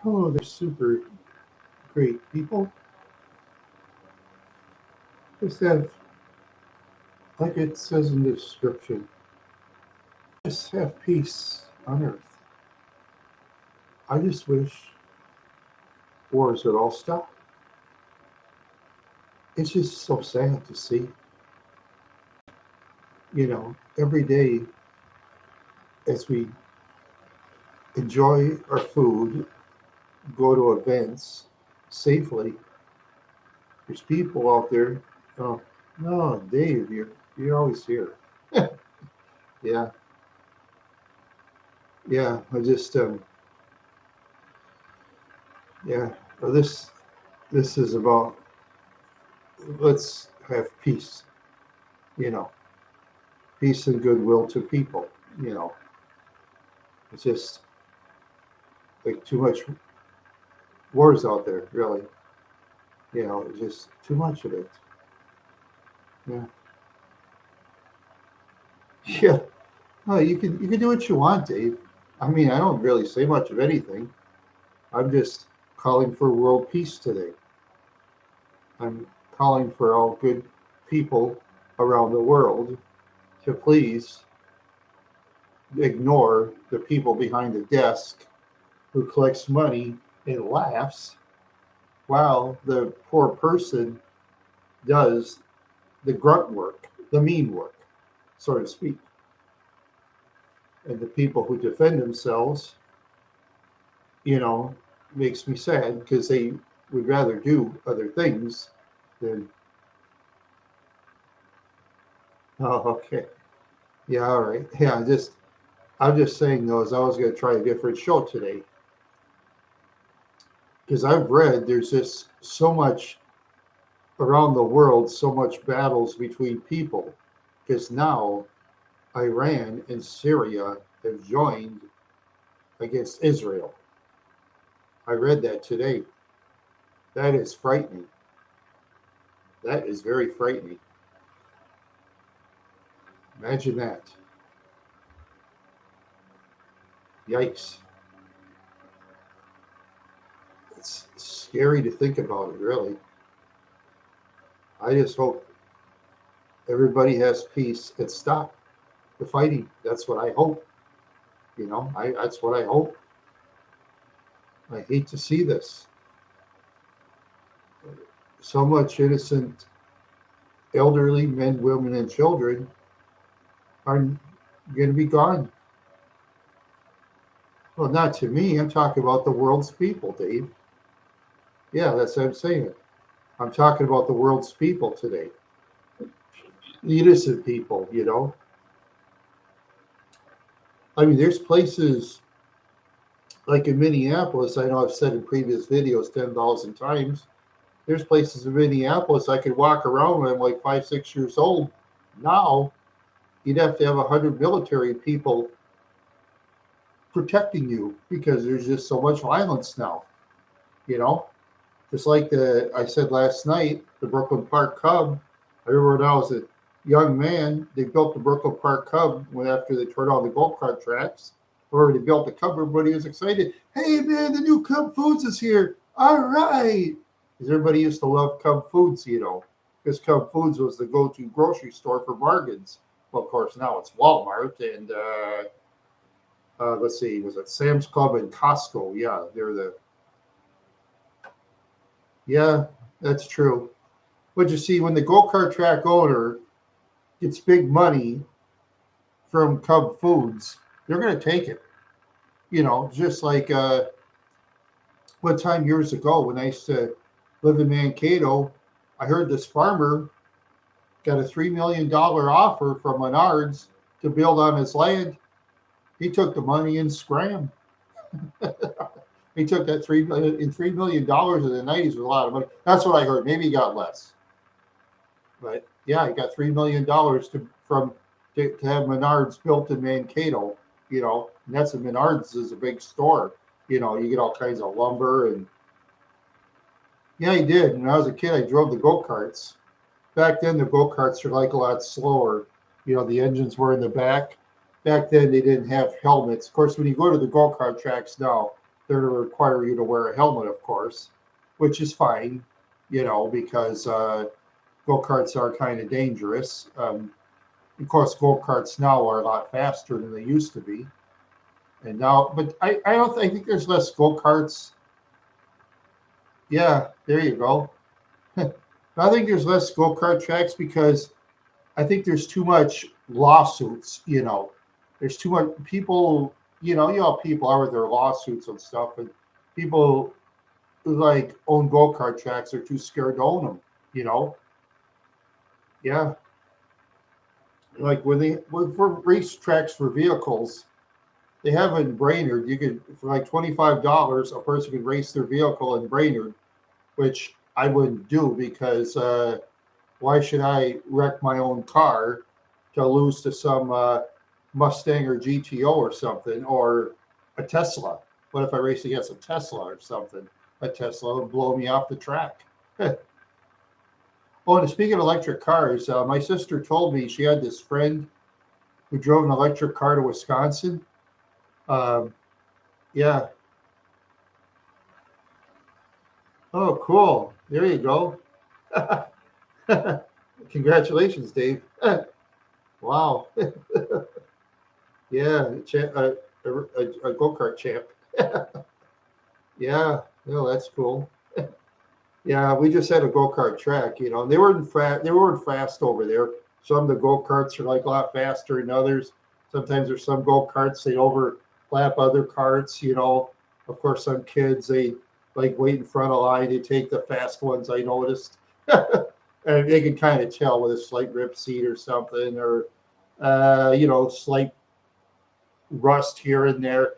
Oh, they're super great people. Just have, like it says in the description, just have peace on earth. I just wish wars would all stop. It's just so sad to see, every day as we enjoy our food, go to events safely, there's people out there. Oh, no, Dave, you're always here. Yeah, yeah. Yeah. Well, this is about let's have peace. You know, peace and goodwill to people. You know, it's just like too much wars out there. Really, just too much of it. Yeah, yeah. No, you can do what you want, Dave. I mean, I don't really say much of anything. I'm just calling for world peace today. I'm calling for all good people around the world to please ignore the people behind the desk who collects money and laughs while the poor person does the grunt work, the mean work, so to speak. And the people who defend themselves, you know, makes me sad because they would rather do other things than, oh, okay. Yeah, all right. Yeah, I'm just saying though, is I was going to try a different show today because I've read there's just so much around the world, so much battles between people because now Iran and Syria have joined against Israel. I read that today. That is frightening. That is very frightening. Imagine that. Yikes. It's scary to think about it, really. I just hope everybody has peace and stop the fighting. That's what I hope. That's what I hope. I hate to see this. So much innocent elderly men, women, and children are going to be gone. Well, not to me. I'm talking about the world's people, Dave. Yeah, that's what I'm saying. I'm talking about the world's people today. The innocent people. I mean, there's places like in Minneapolis, I know I've said in previous videos 10,000 times, there's places in Minneapolis I could walk around when I'm like 5, 6 years old. Now, you'd have to have 100 military people protecting you because there's just so much violence now. You know, just like I said last night, the Brooklyn Park Cub. I remember when I was a young man, they built the Brooklyn Park Cub when after they turned on the go kart tracks. Or they built the Cub, everybody was excited. Hey man, the new Cub Foods is here. All right. Because everybody used to love Cub Foods, because Cub Foods was the go-to grocery store for bargains. Well, of course, now it's Walmart and let's see, was it Sam's Club and Costco? Yeah, yeah, that's true. But you see, when the go-kart track owner gets big money from Cub Foods, they're going to take it. Just like one time years ago when I used to live in Mankato, I heard this farmer got a $3 million offer from Menards to build on his land. He took the money and scrammed. He took that $3 million in the '90s was a lot of money. That's what I heard. Maybe he got less, but yeah, he got $3 million to have Menards built in Mankato. And that's a Menards is a big store. You get all kinds of lumber and yeah, he did. And when I was a kid, I drove the go karts. Back then, the go karts were like a lot slower. The engines were in the back. Back then, they didn't have helmets. Of course, when you go to the go kart tracks now, they're going to require you to wear a helmet, of course, which is fine, because go-karts are kind of dangerous. Of course, go-karts now are a lot faster than they used to be. And now, but I don't I think there's less go-karts. Yeah, there you go. I think there's less go-kart tracks because I think there's too much lawsuits. There's too much people, how people are with their lawsuits and stuff, and people who like own go-kart tracks are too scared to own them, you know? Yeah. Like for race tracks for vehicles, they have in Brainerd, you could, for like $25, a person could race their vehicle in Brainerd, which I wouldn't do because why should I wreck my own car to lose to some Mustang or GTO or something, or a Tesla? What if I race against a Tesla or something? A Tesla would blow me off the track. Oh, and speaking of electric cars, my sister told me she had this friend who drove an electric car to Wisconsin. Um, yeah. Oh, cool. There you go. Congratulations, Dave. Wow. Yeah, a go-kart champ. Yeah, no, that's cool. Yeah, we just had a go-kart track, and they weren't fast over there. Some of the go-karts are like a lot faster than others. Sometimes there's some go-karts they overlap other carts. Of course, some kids they like wait in front of line to take the fast ones, I noticed. And they can kind of tell with a slight rip seat or something, or slight rust here and there.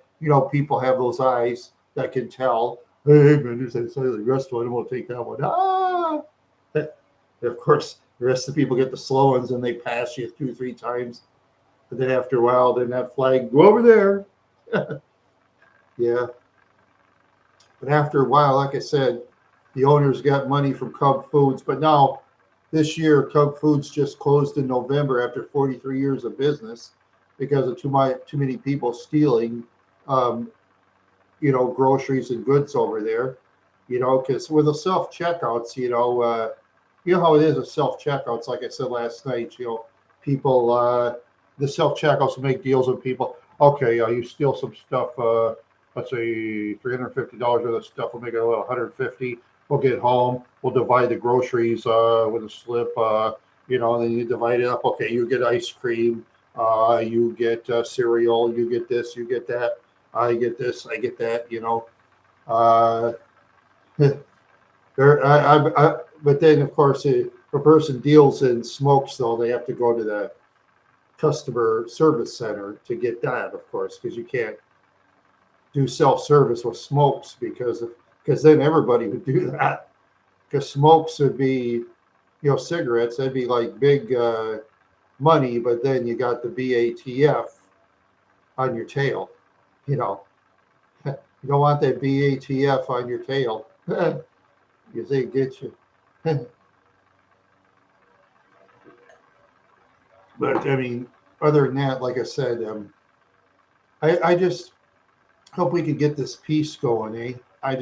People have those eyes that can tell. Hey, man, there's a slightly rust one. We'll take that one. Ah! Of course, the rest of the people get the slow ones and they pass you 2, 3 times. But then after a while, then that flag, go over there. Yeah. But after a while, like I said, the owners got money from Cub Foods. But now, this year, Cub Foods just closed in November after 43 years of business because of too many people stealing, groceries and goods over there. Because with the self checkouts, how it is with self checkouts. Like I said last night, people, the self checkouts will make deals with people. Okay, you steal some stuff. Let's say $350 worth of stuff. We'll make it a little 150. We'll get home. We'll divide the groceries with a slip. And then you divide it up. Okay, you get ice cream. You get cereal. You get this. You get that. I get this. I get that. Uh, but then of course, if a person deals in smokes, though, they have to go to the customer service center to get that, of course, because you can't do self-service with smokes because then everybody would do that. Because smokes would be, cigarettes, that'd be like big money, but then you got the BATF on your tail. You don't want that BATF on your tail because they get you. But I mean, other than that, like I said, I just hope we can get this peace going, eh? I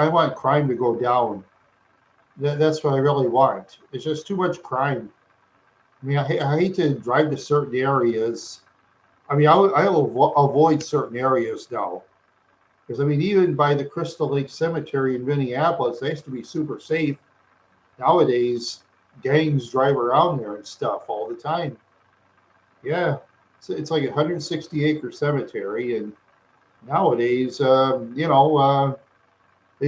want crime to go down. That's what I really want. It's just too much crime. I mean, I hate to drive to certain areas. I mean, I'll avoid certain areas now. Because, I mean, even by the Crystal Lake Cemetery in Minneapolis, they used to be super safe. Nowadays, gangs drive around there and stuff all the time. Yeah, it's like a 160-acre cemetery, and nowadays, they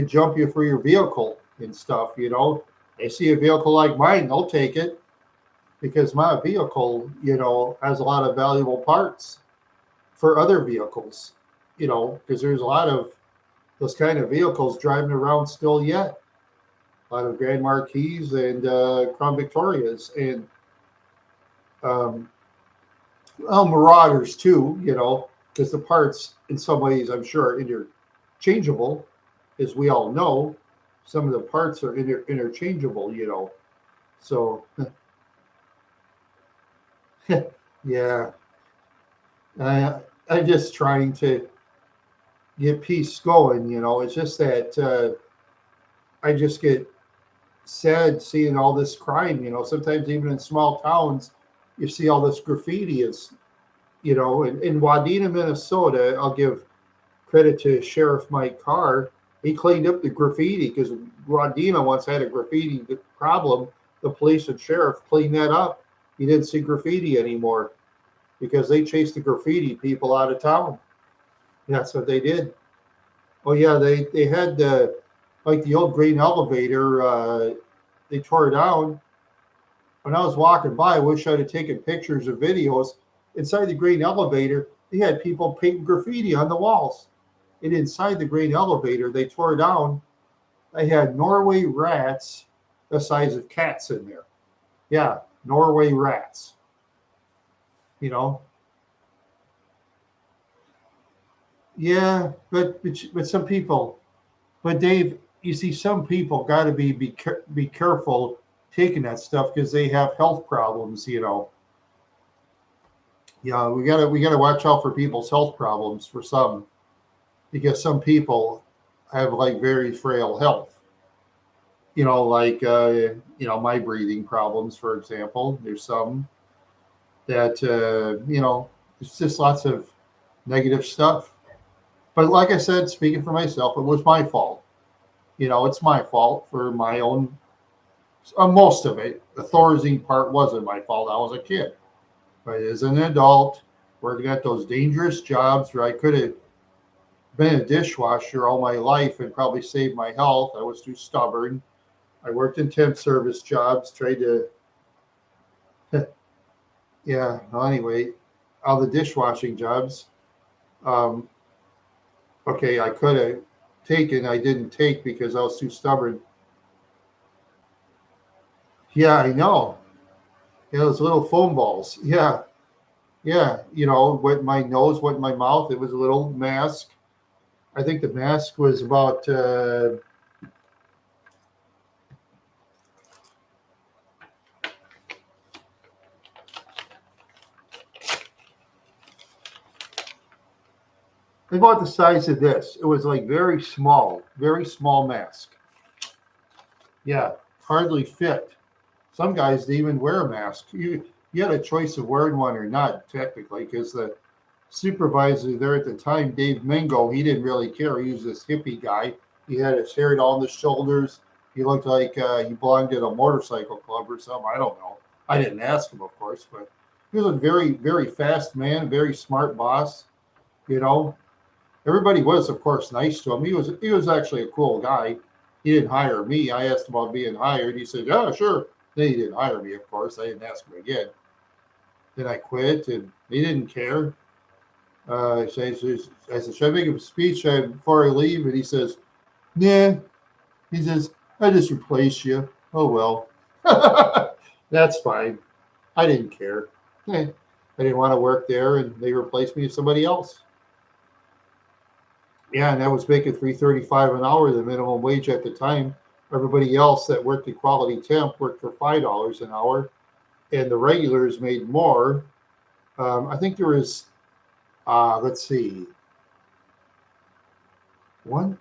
jump you for your vehicle and stuff. They see a vehicle like mine, they'll take it because my vehicle, has a lot of valuable parts for other vehicles. Because there's a lot of those kind of vehicles driving around still yet. A lot of Grand Marquis and Crown Victorias and Marauders too. Because the parts in some ways I'm sure are interchangeable, as we all know. Some of the parts are interchangeable. So yeah, I'm just trying to get peace going. It's just that I just get sad seeing all this crime. Sometimes even in small towns, you see all this graffiti. Is in Wadena, Minnesota, I'll give credit to Sheriff Mike Carr. He cleaned up the graffiti because Wadena once had a graffiti problem. The police and sheriff cleaned that up. You didn't see graffiti anymore because they chased the graffiti people out of town. That's what they did. Oh yeah, they had like the old green elevator. They tore it down. When I was walking by, I wish I'd have taken pictures or videos. Inside the green elevator, they had people painting graffiti on the walls. And inside the green elevator, they tore down. They had Norway rats the size of cats in there. Yeah, Norway rats. You know. Yeah, but some people. But Dave, you see, some people got to be careful taking that stuff because they have health problems. Yeah, we gotta watch out for people's health problems for some because some people have like very frail health. Like my breathing problems, for example. There's some that it's just lots of negative stuff. But like I said, speaking for myself, it was my fault. It's my fault for my own. Most of it. The Thorazine part wasn't my fault. I was a kid. But as an adult, working at those dangerous jobs where I could have been a dishwasher all my life and probably saved my health, I was too stubborn. I worked in temp service jobs, tried to, yeah, well, anyway, all the dishwashing jobs. Um, okay, I could have taken, I didn't take because I was too stubborn. Yeah, I know. Yeah, those little foam balls. Yeah, yeah. Went my nose, went my mouth. It was a little mask. I think the mask was about. About the size of this. It was like very small mask. Yeah, hardly fit. Some guys didn't even wear a mask. You had a choice of wearing one or not, technically, because the supervisor there at the time, Dave Mingo, he didn't really care. He was this hippie guy. He had his hair on the shoulders. He looked like he belonged at a motorcycle club or something. I don't know. I didn't ask him, of course, but he was a very, very fast man, very smart boss. You know, Everybody was, of course, nice to him. He was actually a cool guy. He didn't hire me. I asked him about being hired. He said, "Yeah, sure." Then he didn't hire me, of course. I didn't ask him again. Then I quit, and he didn't care. I said, "Should I make a speech before I leave?" And he says, "Nah." He says, "I just replace you." Oh well, that's fine. I didn't care. I didn't want to work there, and they replaced me with somebody else. Yeah, and that was making 3.35 an hour, the minimum wage at the time. Everybody else that worked at Quality Temp worked for $5 an hour, and the regulars made more. I think there was, let's see, one.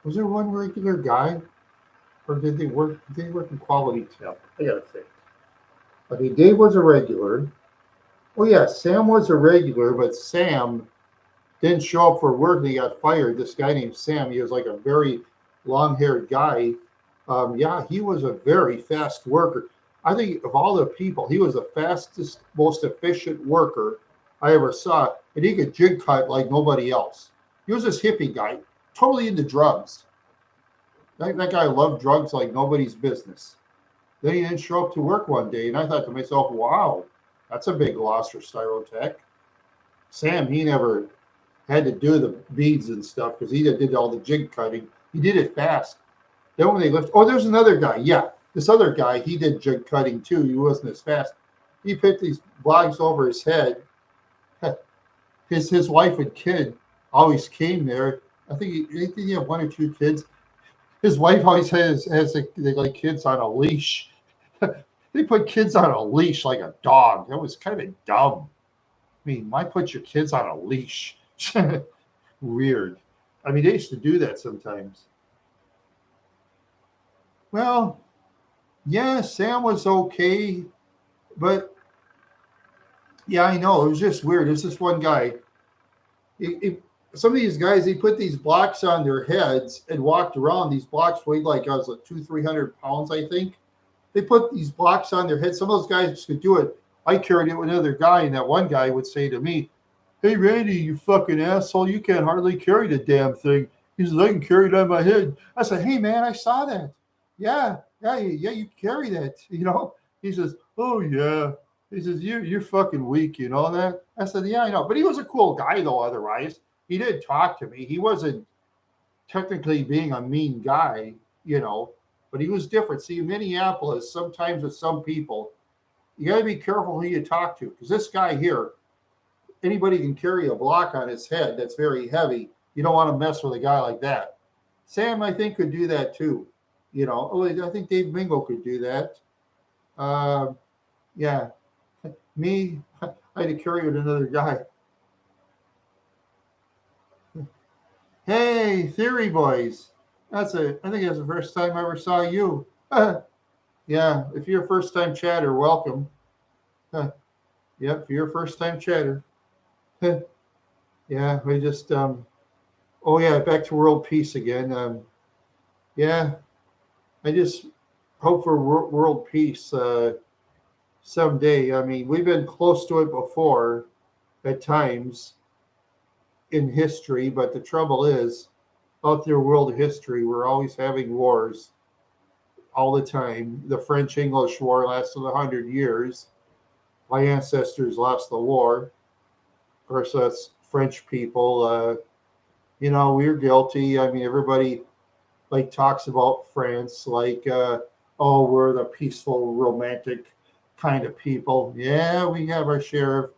Was there one regular guy, or did they work? Did they work in Quality Temp? I gotta think. Okay, Dave was a regular. Oh yeah, Sam was a regular, but Sam didn't show up for work and he got fired. This guy named Sam, he was like a very long haired guy. Yeah, he was a very fast worker. I think of all the people, he was the fastest, most efficient worker I ever saw. And he could jig cut like nobody else. He was this hippie guy, totally into drugs. That guy loved drugs like nobody's business. Then he didn't show up to work one day. And I thought to myself, wow, that's a big loss for Styrotech. Sam, he never had to do the beads and stuff because he did all the jig cutting. He did it fast. Then when they left, oh, there's another guy. Yeah, this other guy, he did jig cutting too. He wasn't as fast. He put these blogs over his head. His wife and kid always came there. I think he had one or two kids. His wife always has like kids on a leash. They put kids on a leash like a dog. That was kind of dumb. I mean, why put your kids on a leash? Weird. I mean, they used to do that sometimes. Well, yeah, Sam was okay, but yeah, I know it was just weird. There's this one guy. Some of these guys, they put these blocks on their heads and walked around. These blocks weighed like I was like 200-300 pounds, I think. They put these blocks on their heads. Some of those guys could do it. I carried it with another guy, and that one guy would say to me, "Hey Randy, you fucking asshole, you can't hardly carry the damn thing." He says, "I can carry it on my head." I said, "Hey man, I saw that. Yeah, you carry that, you know." He says, "Oh yeah." He says, "You're fucking weak, you know that?" I said, "Yeah, I know." But he was a cool guy though. Otherwise, he did talk to me. He wasn't technically being a mean guy, you know, but he was different. See, in Minneapolis, sometimes with some people, you got to be careful who you talk to because this guy here, anybody can carry a block on his head that's very heavy. You don't want to mess with a guy like that. Sam, I think, could do that too. You know, oh, I think Dave Mingo could do that. Uh, yeah, me, I had to carry with another guy. Hey, Theory Boys. I think that's the first time I ever saw you. Yeah, if you're a first time chatter, welcome. Yep, if you're a first time chatter. Yeah, we just, oh yeah, back to world peace again. Yeah, I just hope for world peace someday. I mean, we've been close to it before at times in history, but the trouble is, out through world history, we're always having wars all the time. The French English War lasted 100 years. My ancestors lost the war. Of course, us French people, you know, we're guilty. I mean, everybody like talks about France like, oh, we're the peaceful, romantic kind of people. Yeah, we have our share of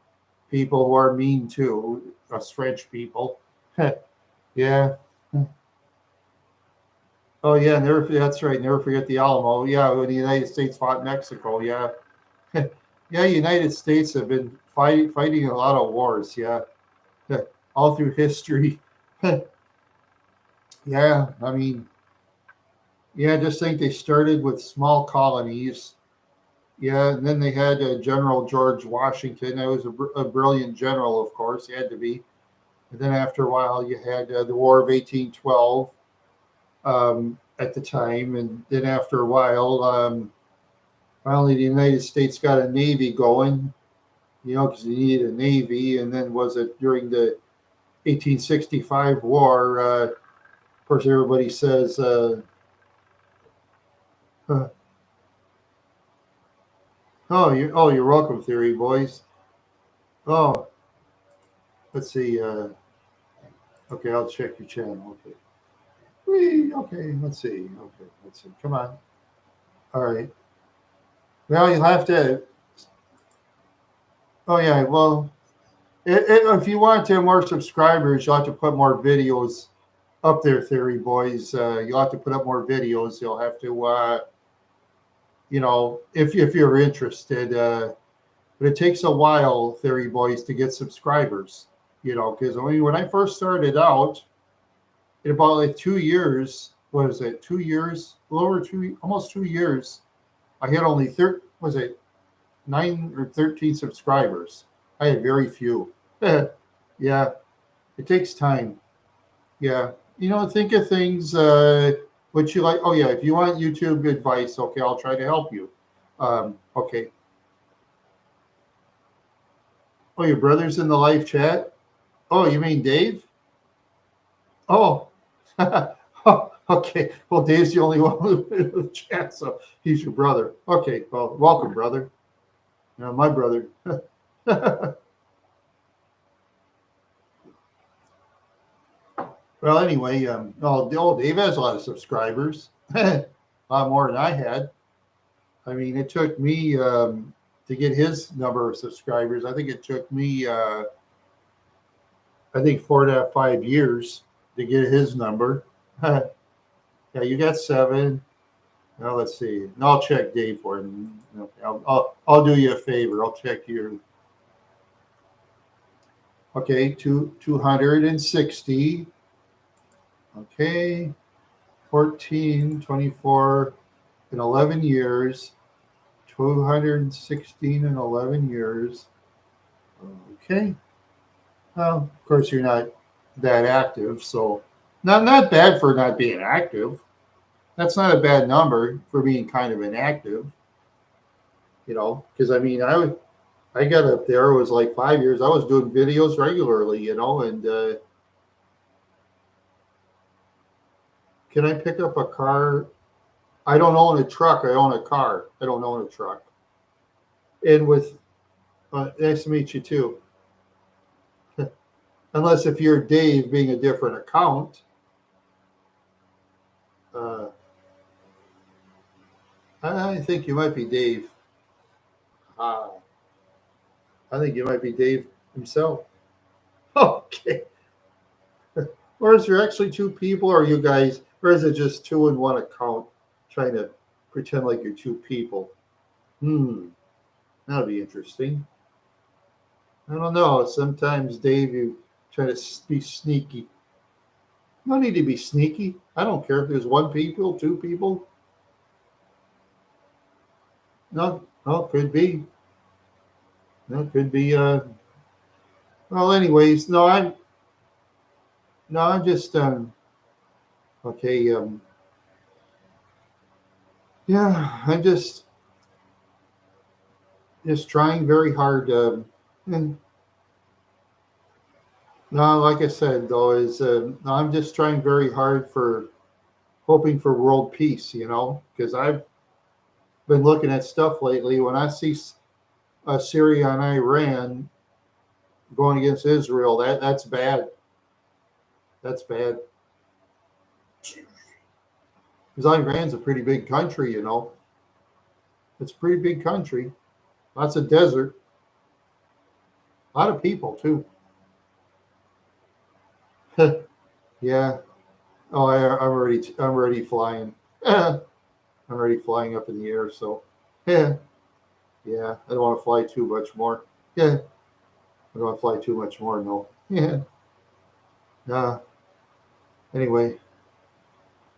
people who are mean too, us French people. Yeah. Oh yeah, never. That's right. Never forget the Alamo. Yeah, when the United States fought Mexico. Yeah, yeah. United States have been fighting a lot of wars. Yeah, all through history. Yeah, I mean, yeah. Just think they started with small colonies. Yeah, and then they had General George Washington. That was a brilliant general, of course. He had to be. And then after a while, you had the War of 1812 at the time, and then after a while. Finally, the United States got a navy going, you know, because you needed a navy. And then was it during the 1865 war? Of course, everybody says, uh, oh, you're welcome, Theory Boys. Oh, let's see. Okay, I'll check your channel. Okay. Okay, let's see. Okay, let's see. Come on. All right. Well, you'll have to. Oh, yeah. Well, if you want to have more subscribers, you'll have to put more videos up there, Theory Boys. You'll have to put up more videos. You'll have to, you know, if you're interested. But it takes a while, Theory Boys, to get subscribers. You know, because when I first started out, in about like 2 years, what is it? 2 years, a little over almost 2 years. I had only was it 9 or 13 subscribers. I had very few. Yeah, it takes time. Yeah. You know, think of things what you like. Oh, yeah. If you want YouTube advice, okay, I'll try to help you. Okay. Oh, your brother's in the live chat? Oh, you mean Dave? Oh. Oh, okay. Well, Dave's the only one in the chat, so he's your brother. Okay. Well, welcome, brother. My brother. Well, anyway, Dave has a lot of subscribers, a lot more than I had. I mean, it took me to get his number of subscribers. I think it took me, I think 4.5 5 years to get his number. Yeah, you got 7. Now let's see. And I'll check Dave for him. Okay, I'll do you a favor. I'll check your. Okay, 260. Okay, 14, 24, in 11 years, 216 in 11 years. Okay. Well, of course, you're not that active, so not bad for not being active. That's not a bad number for being kind of inactive, because I mean, I got up there, it was like 5 years. I was doing videos regularly, and can I pick up a car? I don't own a truck. I own a car. I don't own a truck. And with, nice to meet you too. Unless if you're Dave being a different account. Uh, I think you might be Dave. Uh, I think you might be Dave himself. Okay. Or is there actually two people, or you guys, or is it just two in one account trying to pretend like you're two people? Hmm, that'll be interesting. I don't know. Sometimes, Dave, you try to be sneaky. No need to be sneaky. I don't care if there's one people, two people. No, no, could be. No, could be. Well, anyways, no, I'm just okay. Yeah, I'm just trying very hard. And no, like I said, though, is I'm just trying very hard for hoping for world peace. Because I've been looking at stuff lately. When I see Syria and Iran going against Israel, that's bad. That's bad. Because Iran's a pretty big country. It's a pretty big country. Lots of desert. A lot of people too. Yeah. Oh, I'm already flying. I'm already flying up in the air. So, yeah, yeah. I don't want to fly too much more. Yeah, I don't want to fly too much more. No. Yeah. Uh, anyway,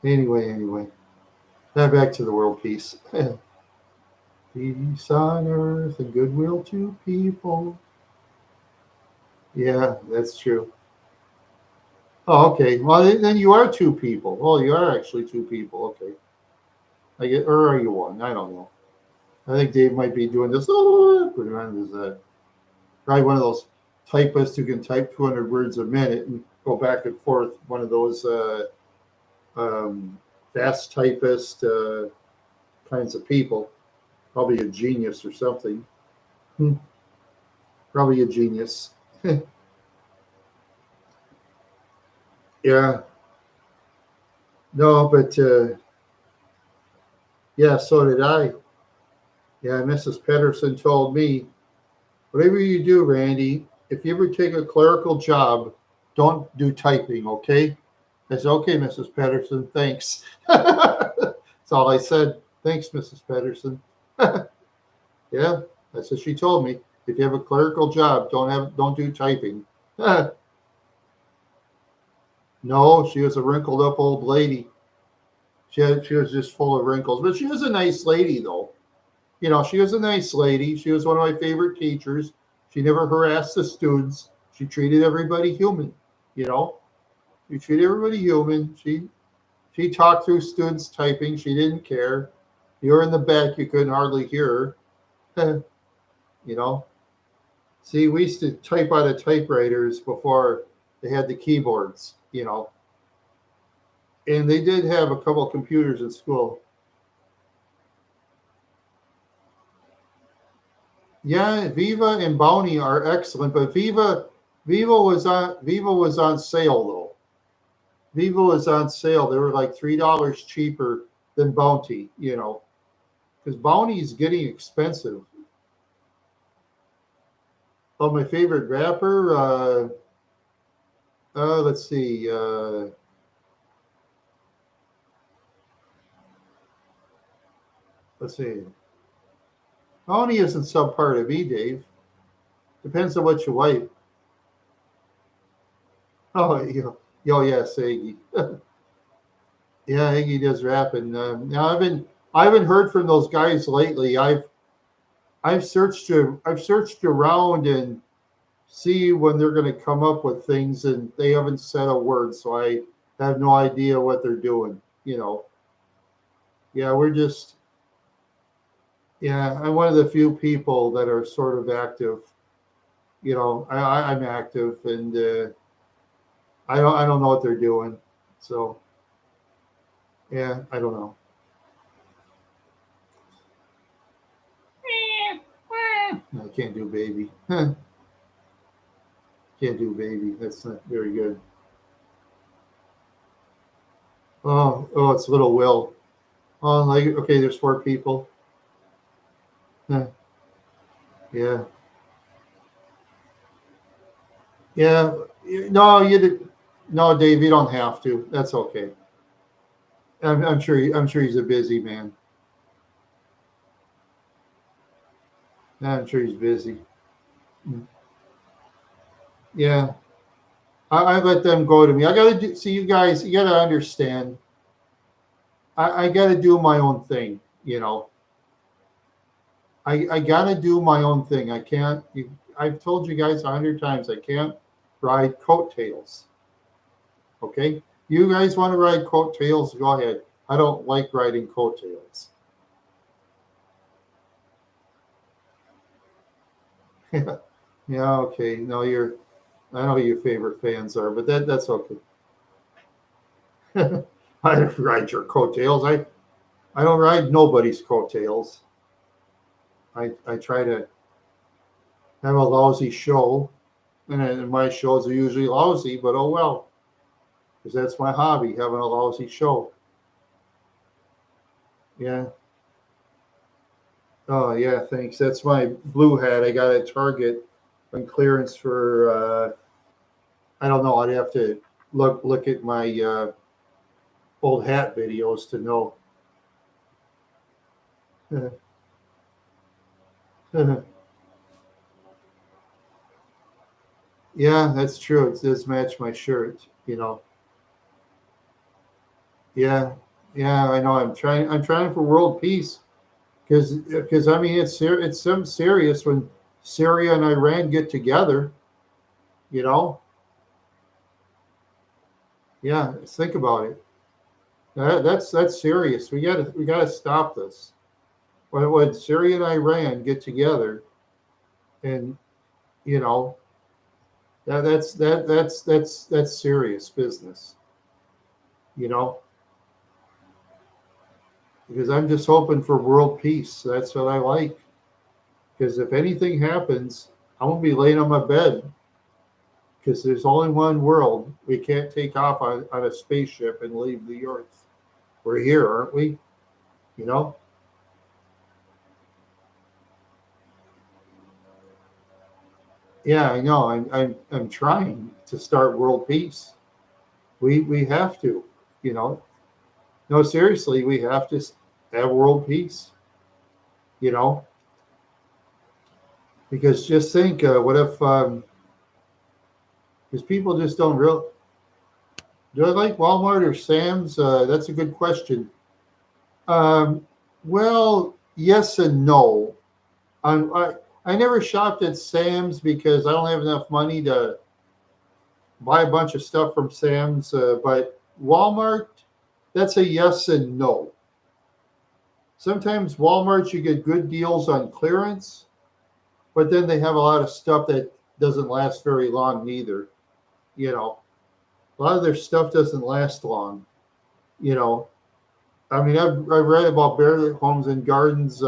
anyway. Now back to the world peace. Peace on earth and goodwill to people. Yeah, that's true. Oh, okay. Well, then you are two people. Well, you are actually two people. Okay. Or are you one? I don't know. I think Dave might be doing this. Putting on his probably one of those typists who can type 200 words a minute and go back and forth. One of those um, fast typist kinds of people. Probably a genius or something. Hmm. Probably a genius. Yeah. No, but yeah, so did I. Yeah, Mrs. Pedersen told me, whatever you do, Randy, if you ever take a clerical job, don't do typing, okay? I said, okay, Mrs. Pedersen, thanks. That's all I said. Thanks, Mrs. Pedersen. Yeah, that's what she told me. If you have a clerical job, don't do typing. No, she was a wrinkled up old lady. She was just full of wrinkles, but she was a nice lady though. She was a nice lady. She was one of my favorite teachers. She never harassed the students. She treated everybody human. You know, she treated everybody human. She talked through students typing. She didn't care. You were in the back, you couldn't hardly hear her. you know, See, we used to type out of typewriters before they had the keyboards. And they did have a couple of computers in school. Yeah, Viva and Bounty are excellent, but Viva was on sale though. Viva was on sale. They were like $3 cheaper than Bounty, because Bounty is getting expensive. Oh, my favorite rapper. Let's see. Let's see. Bounty isn't some part of me, Dave. Depends on what you like. Oh, Oh yes, Iggy. Yeah, Iggy does rap, and now I haven't heard from those guys lately. I've searched around and see when they're going to come up with things, and they haven't said a word, so I have no idea what they're doing. Yeah, we're just yeah. I'm one of the few people that are sort of active. I'm active, and I don't know what they're doing. So yeah, I don't know. I can't do baby. Can't do baby. That's not very good. Oh, it's little Will. Oh, like okay, there's four people. Huh, yeah, yeah. No, you did. No, Dave, you don't have to. That's okay. I'm sure. I'm sure he's a busy man. I'm sure he's busy. Mm, yeah, I let them go to me. I gotta do. See, you guys, you gotta understand. I gotta do my own thing. I gotta do my own thing. I can't. I've told you guys 100 times. I can't ride coattails. Okay, you guys want to ride coattails? Go ahead. I don't like riding coattails. Yeah. Okay. No, you're. I know who your favorite fans are, but that's okay. I don't ride your coattails. I don't ride nobody's coattails. I try to have a lousy show, and my shows are usually lousy, but oh well, because that's my hobby, having a lousy show. Yeah. Oh yeah, thanks. That's my blue hat I got at Target on clearance for I don't know. I'd have to look at my old hat videos to know. Yeah, that's true. It does match my shirt. Yeah, yeah. I know. I'm trying for world peace because I mean it's some serious when Syria and Iran get together. You know. Yeah. Think about it. That's serious. We gotta stop this. When Syria and Iran get together, and you know that's serious business. You know, because I'm just hoping for world peace. That's what I like. Because if anything happens, I'm gonna be laying on my bed because there's only one world. We can't take off on a spaceship and leave the Earth. We're here, aren't we? You know? Yeah, I know. I'm trying to start world peace. We have to. You know? No, seriously, we have to have world peace. You know? Because just think, what if? Because people just don't real. Do I like Walmart or Sam's? That's a good question. Um, well, yes and no. I never shopped at Sam's because I don't have enough money to buy a bunch of stuff from Sam's. But Walmart, that's a yes and no. Sometimes Walmart, you get good deals on clearance, but then they have a lot of stuff that doesn't last very long neither. You know, a lot of their stuff doesn't last long. You know, I mean, I've read about Bear Homes and Gardens,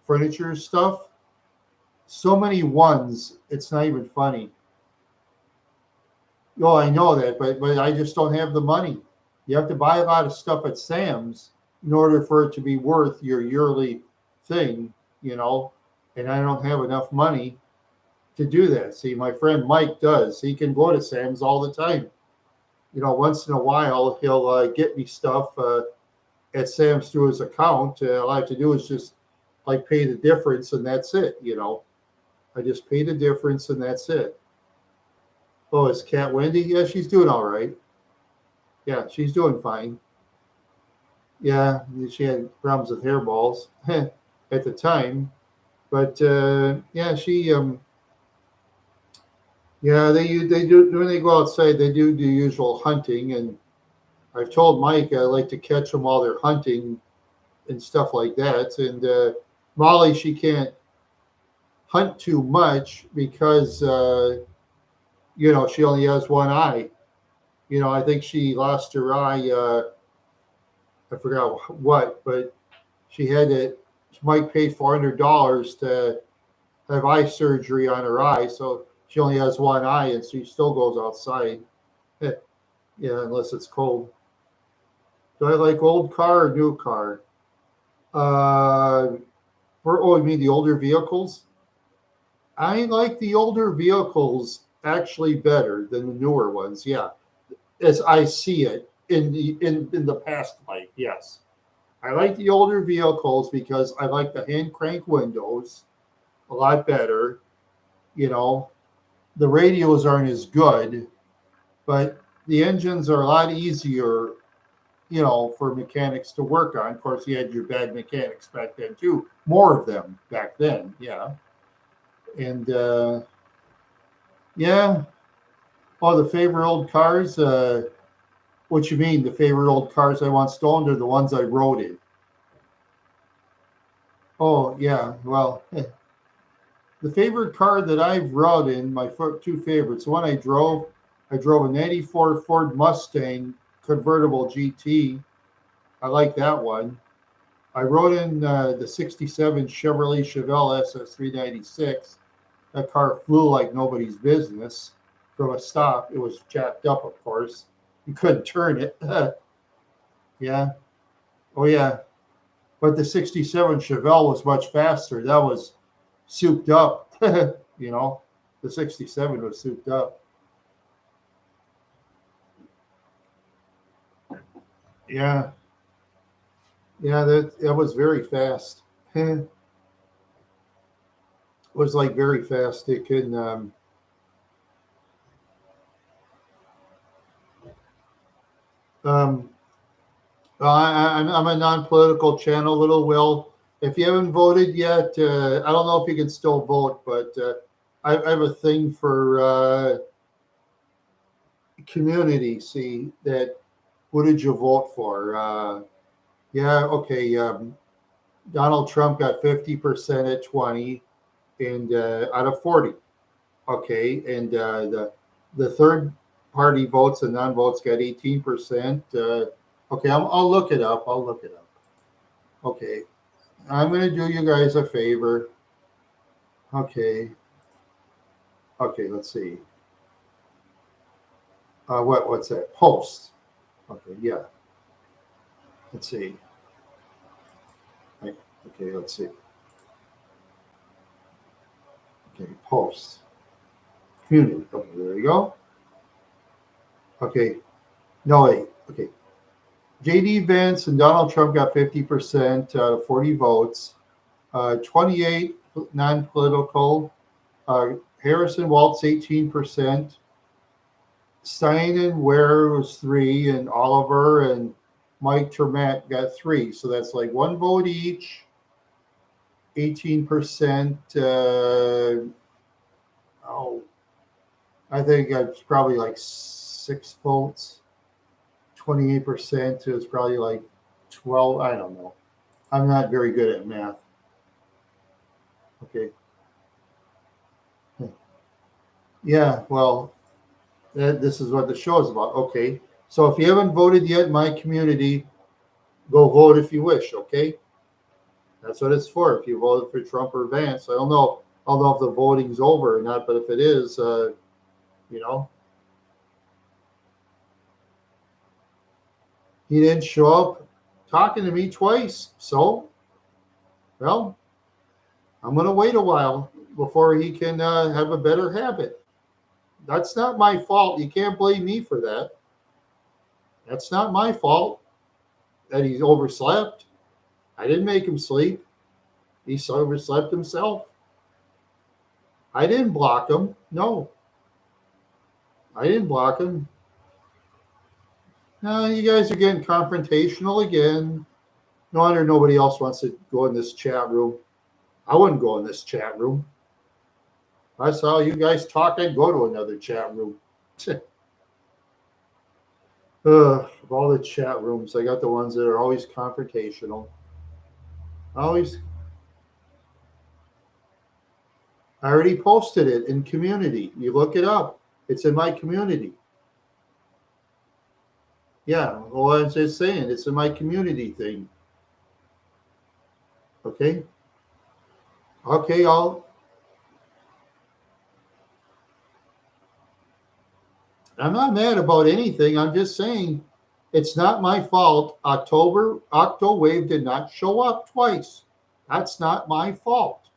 furniture stuff. So many ones, it's not even funny. Oh, I know that, but I just don't have the money. You have to buy a lot of stuff at Sam's in order for it to be worth your yearly thing, you know. And I don't have enough money to do that. See, my friend Mike does. He can go to Sam's all the time. Once in a while he'll get me stuff at Sam's through his account. All I have to do is just like pay the difference, and that's it. I just pay the difference, and that's it. Oh, is Cat Wendy? Yeah, she's doing all right. Yeah, she's doing fine. Yeah, she had problems with hairballs at the time, but yeah, she yeah, they do when they go outside. They do the usual hunting, and I've told Mike I like to catch them while they're hunting and stuff like that. And Molly, she can't hunt too much because she only has one eye. I think she lost her eye. I forgot what, but she had to. Mike paid $400 to have eye surgery on her eye, so she only has one eye, and she still goes outside. Yeah, unless it's cold. Do I like old car or new car? Uh, you mean the older vehicles? I like the older vehicles actually better than the newer ones. Yeah, as I see it in the past life. Yes, I like the older vehicles because I like the hand crank windows a lot better. You know, the radios aren't as good, but the engines are a lot easier, for mechanics to work on. Of course, you had your bad mechanics back then too. More of them back then, yeah. And yeah, oh, the favorite old cars. What you mean? The favorite old cars I want stolen are the ones I rode in. Oh yeah, well, the favorite car that I've rode in, my two favorites. The one I drove a '94 Ford Mustang convertible GT. I like that one. I rode in the '67 Chevrolet Chevelle SS396. That car flew like nobody's business from a stop. It was jacked up, of course. You couldn't turn it. Yeah. Oh, yeah. But the '67 Chevelle was much faster. That was souped up. you know, the '67 was souped up. Yeah. Yeah, that was very fast. It was like very fast. It can, um, I'm a non-political channel, Little Will. If you haven't voted yet, I don't know if you can still vote, but I have a thing for community. See that? Who did you vote for? Yeah, okay. Donald Trump got 50% at 20, and out of 40. Okay, and the third party votes and non-votes got 18%. Okay, I'll look it up. I'll look it up. Okay, I'm going to do you guys a favor. Okay. Okay, let's see. What's that? Post. Okay, yeah. Let's see. Okay, let's see. Okay, post. Community. Okay, there you go. Okay. No, wait. Okay. JD Vance and Donald Trump got 50% out of 40 votes. 28 non-political. Harrison Waltz 18%. Stein and Ware was 3, and Oliver and Mike Termat got 3. So that's like one vote each. 18%. I think it's probably like 6 votes. 28% is probably like 12. I don't know. I'm not very good at math. Okay. Yeah, well, this is what the show is about. Okay. So if you haven't voted yet in my community, go vote if you wish. Okay. That's what it's for. If you voted for Trump or Vance, I don't know if the voting's over or not, but if it is, you know, he didn't show up talking to me twice. So, well, I'm going to wait a while before he can have a better habit. That's not my fault. You can't blame me for that. That's not my fault that he's overslept. I didn't make him sleep. He overslept himself. I didn't block him. No. I didn't block him. No, you guys are getting confrontational again. No wonder nobody else wants to go in this chat room. I wouldn't go in this chat room. I saw you guys talk, I'd go to another chat room. Of all the chat rooms, I got the ones that are always confrontational. Always. I already posted it in community. You look it up. It's in my community. Yeah, well, I was just saying, it's in my community thing. Okay. Okay, I'm not mad about anything. I'm just saying it's not my fault. Octowave did not show up twice. That's not my fault.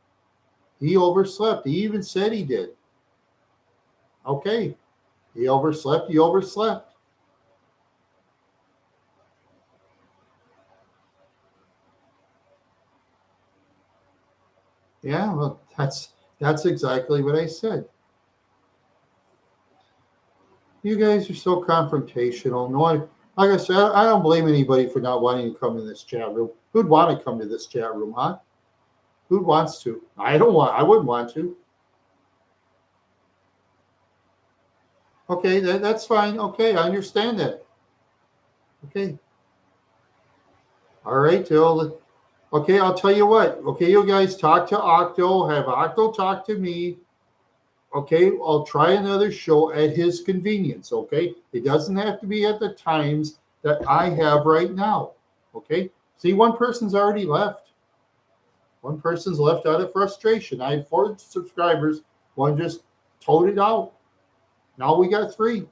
He overslept. He even said he did. Okay. He overslept. He overslept. Yeah, well, that's exactly what I said. You guys are so confrontational. No one, like I said, I don't blame anybody for not wanting to come in this chat room. Who'd want to come to this chat room, huh? Who wants to? I don't want. I wouldn't want to. Okay, that's fine. Okay, I understand that. Okay, all right, Till. Okay, I'll tell you what. Okay, you guys talk to Octo. Have Octo talk to me. Okay, I'll try another show at his convenience. Okay, it doesn't have to be at the times that I have right now. Okay, see, one person's already left. One person's left out of frustration. I had 4 subscribers. One just towed it out. Now we got 3.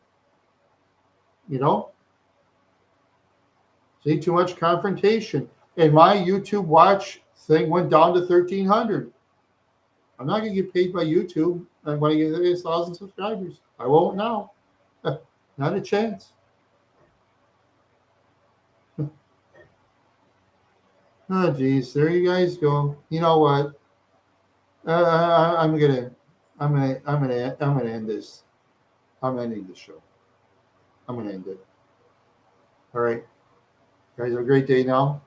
You know, see, too much confrontation. And my YouTube watch thing went down to 1,300. I'm not going to get paid by YouTube. I'm going to get 1,000 subscribers. I won't now. Not a chance. Oh, geez, there you guys go. You know what? I'm gonna end this. I'm ending the show. I'm gonna end it. All right, guys, have a great day now.